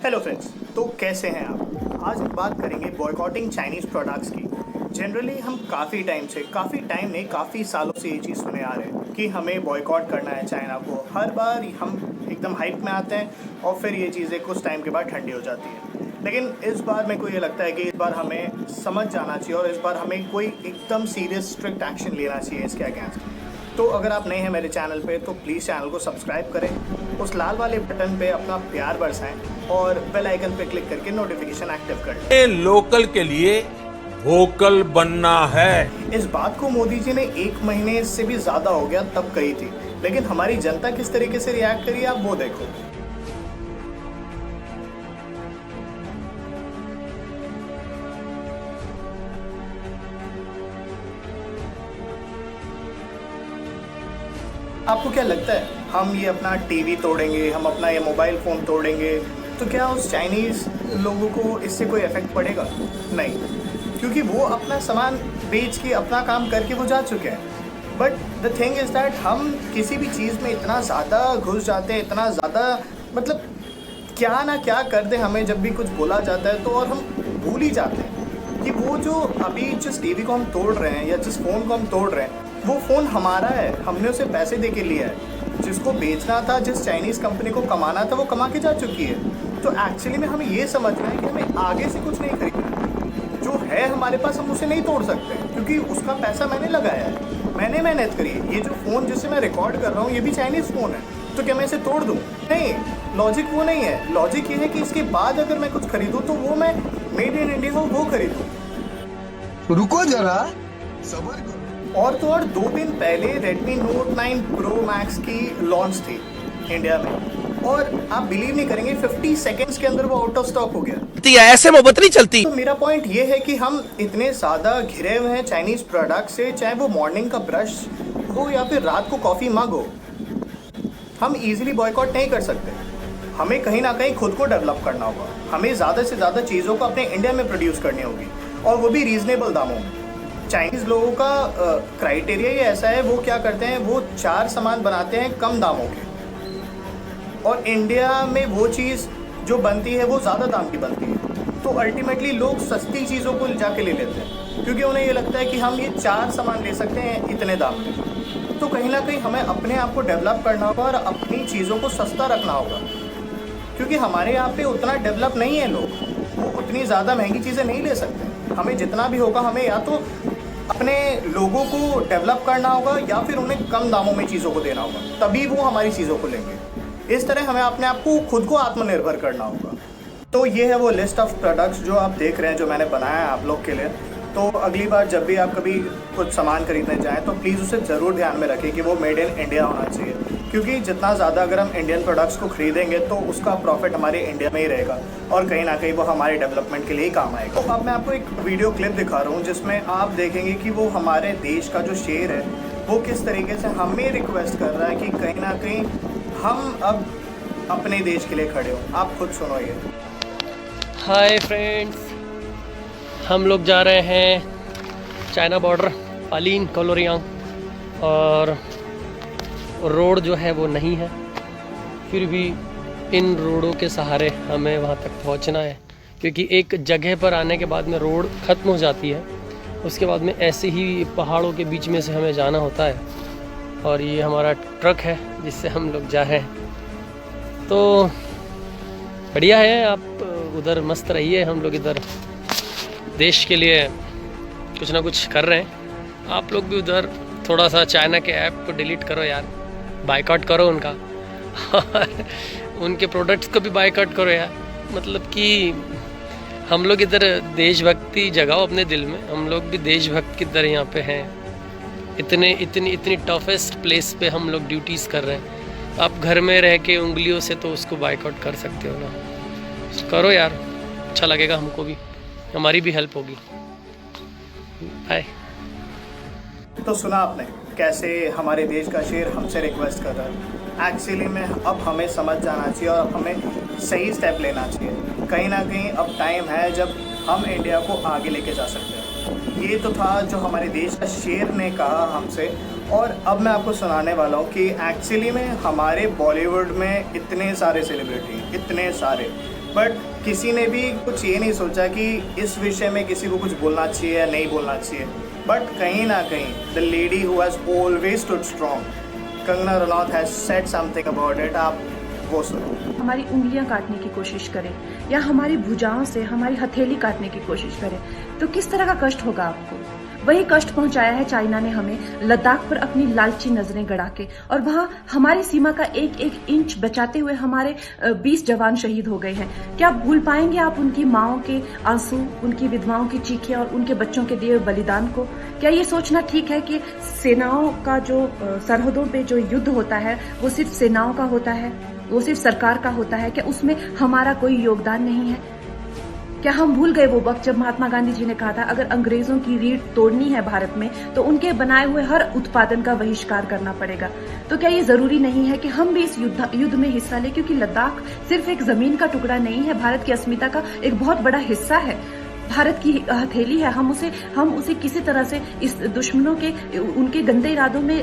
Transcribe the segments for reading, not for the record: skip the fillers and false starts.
Hello friends, तो कैसे हैं आप। आज हम बात करेंगे बॉयकॉटिंग चाइनीज़ प्रोडक्ट्स की। जनरली हम काफ़ी टाइम नहीं, काफ़ी सालों से ये चीज़ सुने आ रहे हैं कि हमें बॉयकॉट करना है चाइना को। हर बार हम एकदम हाइप में आते हैं और फिर ये चीज़ें कुछ टाइम के बाद ठंडी हो जाती है। लेकिन इस बार मेरे को ये लगता है कि इस बार हमें समझ जाना चाहिए और इस बार हमें कोई एकदम सीरियस स्ट्रिक्ट एक्शन लेना चाहिए इसके अगेंस्ट। तो अगर आप नए हैं मेरे चैनल पे तो प्लीज़ चैनल को सब्सक्राइब करें, उस लाल वाले बटन पे अपना प्यार बरसाएं और बेल आइकन पे क्लिक करके नोटिफिकेशन एक्टिव कर लें। लोकल के लिए वोकल बनना है। इस बात को मोदी जी ने 1 महीने से भी ज़्यादा हो गया तब कही थी, लेकिन हमारी जनता किस तरीके से रिएक्ट करी आप वो देखो। आपको क्या लगता है हम ये अपना टीवी तोड़ेंगे, हम अपना ये मोबाइल फ़ोन तोड़ेंगे तो क्या उस चाइनीज़ लोगों को इससे कोई इफ़ेक्ट पड़ेगा? नहीं, क्योंकि वो अपना सामान बेच के अपना काम करके वो जा चुके हैं। But the thing is that हम किसी भी चीज़ में इतना ज़्यादा घुस जाते हैं, इतना ज़्यादा मतलब क्या ना क्या कर दें हमें जब भी कुछ बोला जाता है तो, और हम भूल ही जाते हैं कि वो जो अभी जिस टीवी को हम तोड़ रहे हैं या जिस फ़ोन को हम तोड़ रहे हैं वो फ़ोन हमारा है, हमने उसे पैसे दे के लिया है। जिसको बेचना था, जिस चाइनीज़ कंपनी को कमाना था वो कमा के जा चुकी है। तो एक्चुअली में हमें ये समझना है कि हमें आगे से कुछ नहीं खरीदना। जो है हमारे पास हम उसे नहीं तोड़ सकते क्योंकि उसका पैसा मैंने लगाया है, मैंने मेहनत करी है। ये जो फ़ोन जिससे मैं रिकॉर्ड कर रहा हूँ ये भी चाइनीज़ फ़ोन है, तो क्या मैं इसे तोड़ दूँ? नहीं, लॉजिक वो नहीं है। लॉजिक ये है कि इसके बाद अगर मैं कुछ खरीदूँ तो वो मैं मेड इन इंडिया हो वो खरीदूँ। रुको जरा, सब्र करो। और तो और 2 दिन पहले Redmi Note 9 Pro Max की लॉन्च थी इंडिया में, और आप बिलीव नहीं करेंगे 50 सेकेंड्स के अंदर वो आउट ऑफ स्टॉक हो गया। ऐसे मोहब्बत नहीं चलती। तो मेरा पॉइंट ये है कि हम इतने ज़्यादा घिरे हुए हैं चाइनीज़ प्रोडक्ट से, चाहे वो मॉर्निंग का ब्रश हो या फिर रात को कॉफ़ी मग हो, हम इजीली बॉयकॉट नहीं कर सकते। हमें कहीं ना कहीं खुद को डेवलप करना होगा, हमें ज़्यादा से ज़्यादा चीज़ों को अपने इंडिया में प्रोड्यूस करनी होगी, और वो भी रीज़नेबल दामों में। चाइनीज़ लोगों का क्राइटेरिया ही ऐसा है, वो क्या करते हैं, वो 4 सामान बनाते हैं कम दामों के, और इंडिया में वो चीज़ जो बनती है वो ज़्यादा दाम की बनती है। तो अल्टीमेटली लोग सस्ती चीज़ों को जाके ले लेते हैं क्योंकि उन्हें ये लगता है कि हम ये 4 सामान ले सकते हैं इतने दाम में। तो कहीं ना कहीं हमें अपने आप को डेवलप करना होगा और अपनी चीज़ों को सस्ता रखना होगा, क्योंकि हमारे यहाँ पे उतना डेवलप नहीं है लोग, वो उतनी ज़्यादा महंगी चीज़ें नहीं ले सकते। हमें जितना भी होगा हमें या तो अपने लोगों को डेवलप करना होगा या फिर उन्हें कम दामों में चीज़ों को देना होगा, तभी वो हमारी चीज़ों को लेंगे। इस तरह हमें अपने आप को खुद को आत्मनिर्भर करना होगा। तो ये है वो लिस्ट ऑफ प्रोडक्ट्स जो आप देख रहे हैं, जो मैंने बनाया है आप लोग के लिए। तो अगली बार जब भी आप कभी कुछ सामान खरीदने जाएँ तो प्लीज़ उसे ज़रूर ध्यान में रखें कि वो मेड इन इंडिया होना चाहिए, क्योंकि जितना ज़्यादा अगर हम इंडियन प्रोडक्ट्स को खरीदेंगे तो उसका प्रॉफिट हमारे इंडिया में ही रहेगा और कहीं ना कहीं वो हमारे डेवलपमेंट के लिए ही काम आएगा। तो अब मैं आपको एक वीडियो क्लिप दिखा रहा हूँ जिसमें आप देखेंगे कि वो हमारे देश का जो शेर है वो किस तरीके से हमें रिक्वेस्ट कर रहा है कि कहीं ना कहीं हम अब अपने देश के लिए खड़े हो। आप खुद सुनो ये। हाय फ्रेंड्स, हम लोग जा रहे हैं चाइना बॉर्डर पालीन कोलोरियांग, और रोड जो है वो नहीं है, फिर भी इन रोडों के सहारे हमें वहाँ तक पहुँचना है, क्योंकि एक जगह पर आने के बाद में रोड ख़त्म हो जाती है, उसके बाद में ऐसे ही पहाड़ों के बीच में से हमें जाना होता है। और ये हमारा ट्रक है जिससे हम लोग जा रहे हैं। तो बढ़िया है, आप उधर मस्त रहिए, हम लोग इधर देश के लिए कुछ ना कुछ कर रहे हैं। आप लोग भी उधर थोड़ा सा चाइना के ऐप को डिलीट करो यार, बायकॉट करो उनका और उनके प्रोडक्ट्स को भी बायकॉट करो यार। मतलब कि हम लोग इधर देशभक्ति जगाओ अपने दिल में, हम लोग भी देशभक्त की तरह यहाँ पे हैं। इतनी टफेस्ट प्लेस पे हम लोग ड्यूटीज़ कर रहे हैं। आप घर में रह के उंगलियों से तो उसको बायकॉट कर सकते हो ना, करो यार, अच्छा लगेगा हमको भी, हमारी भी हेल्प होगी। बाय। तो सुना आपने कैसे हमारे देश का शेर हमसे रिक्वेस्ट कर रहा है। एक्चुअली में अब हमें समझ जाना चाहिए और हमें सही स्टेप लेना चाहिए। कहीं ना कहीं अब टाइम है जब हम इंडिया को आगे लेके जा सकते हैं। ये तो था जो हमारे देश का शेर ने कहा हमसे, और अब मैं आपको सुनाने वाला हूँ कि एक्चुअली में हमारे बॉलीवुड में इतने सारे सेलिब्रिटी, इतने सारे, बट किसी ने भी कुछ ये नहीं सोचा कि इस विषय में किसी को कुछ बोलना चाहिए या नहीं बोलना चाहिए। बट कहीं ना कहीं the lady who has always stood strong, Kangana Ranaut has said something about it. आप वो सुनो। हमारी उंगलियां काटने की कोशिश करें या हमारी भुजाओं से हमारी हथेली काटने की कोशिश करें तो किस तरह का कष्ट होगा आपको। वही कष्ट पहुंचाया है चाइना ने हमें लद्दाख पर अपनी लालची नजरें गड़ा के, और वहां हमारी सीमा का एक एक इंच बचाते हुए हमारे 20 जवान शहीद हो गए हैं। क्या भूल पाएंगे आप उनकी माओं के आंसू, उनकी विधवाओं की चीखें और उनके बच्चों के दिए बलिदान को? क्या ये सोचना ठीक है कि सेनाओं का जो सरहदों पे जो युद्ध होता है वो सिर्फ सेनाओं का होता है, वो सिर्फ सरकार का होता है? क्या उसमें हमारा कोई योगदान नहीं है? क्या हम भूल गए वो वक्त जब महात्मा गांधी जी ने कहा था अगर अंग्रेजों की रीढ़ तोड़नी है भारत में तो उनके बनाए हुए हर उत्पादन का बहिष्कार करना पड़ेगा? तो क्या ये जरूरी नहीं है कि हम भी इस युद्ध में हिस्सा लें? क्योंकि लद्दाख सिर्फ एक जमीन का टुकड़ा नहीं है, भारत की अस्मिता का एक बहुत बड़ा हिस्सा है, भारत की हथेली है। हम उसे किसी तरह से इस दुश्मनों के उनके गंदे इरादों में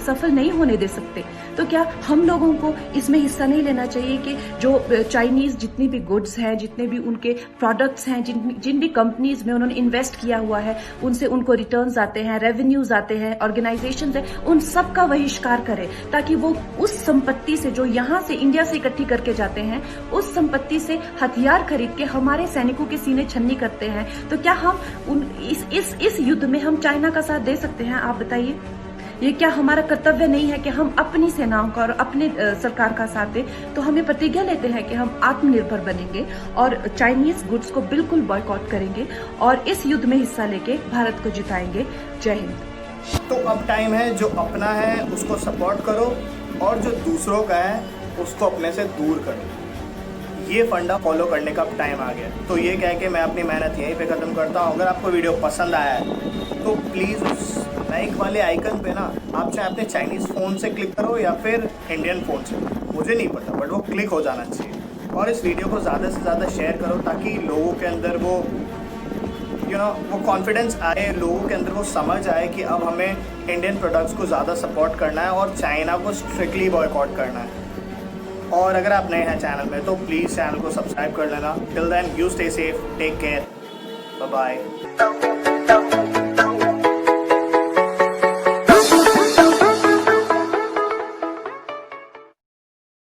सफल नहीं होने दे सकते। तो क्या हम लोगों को इसमें हिस्सा नहीं लेना चाहिए कि जो चाइनीज जितनी भी गुड्स हैं, जितने भी उनके प्रोडक्ट्स हैं, जिन भी कंपनीज में उन्होंने इन्वेस्ट किया हुआ है उनसे उनको रिटर्न्स आते हैं, रेवेन्यूज आते हैं, ऑर्गेनाइजेशंस हैं, उन सब का बहिष्कार करें ताकि वो उस संपत्ति से जो यहाँ से इंडिया से इकट्ठी करके जाते हैं उस संपत्ति से हथियार खरीद के हमारे सैनिकों के सीने छन्नी करते हैं। तो क्या हम इस युद्ध में हम चाइना का साथ दे सकते हैं? आप बताइए। ये क्या हमारा कर्तव्य नहीं है कि हम अपनी सेनाओं का और अपने सरकार का साथ दें? तो हमें प्रतिज्ञा लेते हैं कि हम आत्मनिर्भर बनेंगे और चाइनीज गुड्स को बिल्कुल बॉयकॉट करेंगे और इस युद्ध में हिस्सा लेके भारत को जिताएंगे। जय हिंद। तो अब टाइम है, जो अपना है उसको सपोर्ट करो और जो दूसरों का है उसको अपने से दूर करो। ये फंडा फॉलो करने का अब टाइम आ गया। तो ये कह के मैं अपनी मेहनत यहीं पे ख़त्म करता हूँ। अगर आपको वीडियो पसंद आया है तो प्लीज़ उस लाइक वाले आइकन पे ना आप चाहे अपने चाइनीज़ फ़ोन से क्लिक करो या फिर इंडियन फ़ोन से, मुझे नहीं पता, बट वो क्लिक हो जाना चाहिए। और इस वीडियो को ज़्यादा से ज़्यादा शेयर करो ताकि लोगों के अंदर वो वो कॉन्फिडेंस आए, लोगों के अंदर वो समझ आए कि अब हमें इंडियन प्रोडक्ट्स को ज़्यादा सपोर्ट करना है और चाइना को स्ट्रिक्टली बॉयकॉट करना है। और अगर आप नए हैं चैनल में तो प्लीज़ चैनल को सब्सक्राइब कर लेना। Till then you stay safe, take care, bye bye.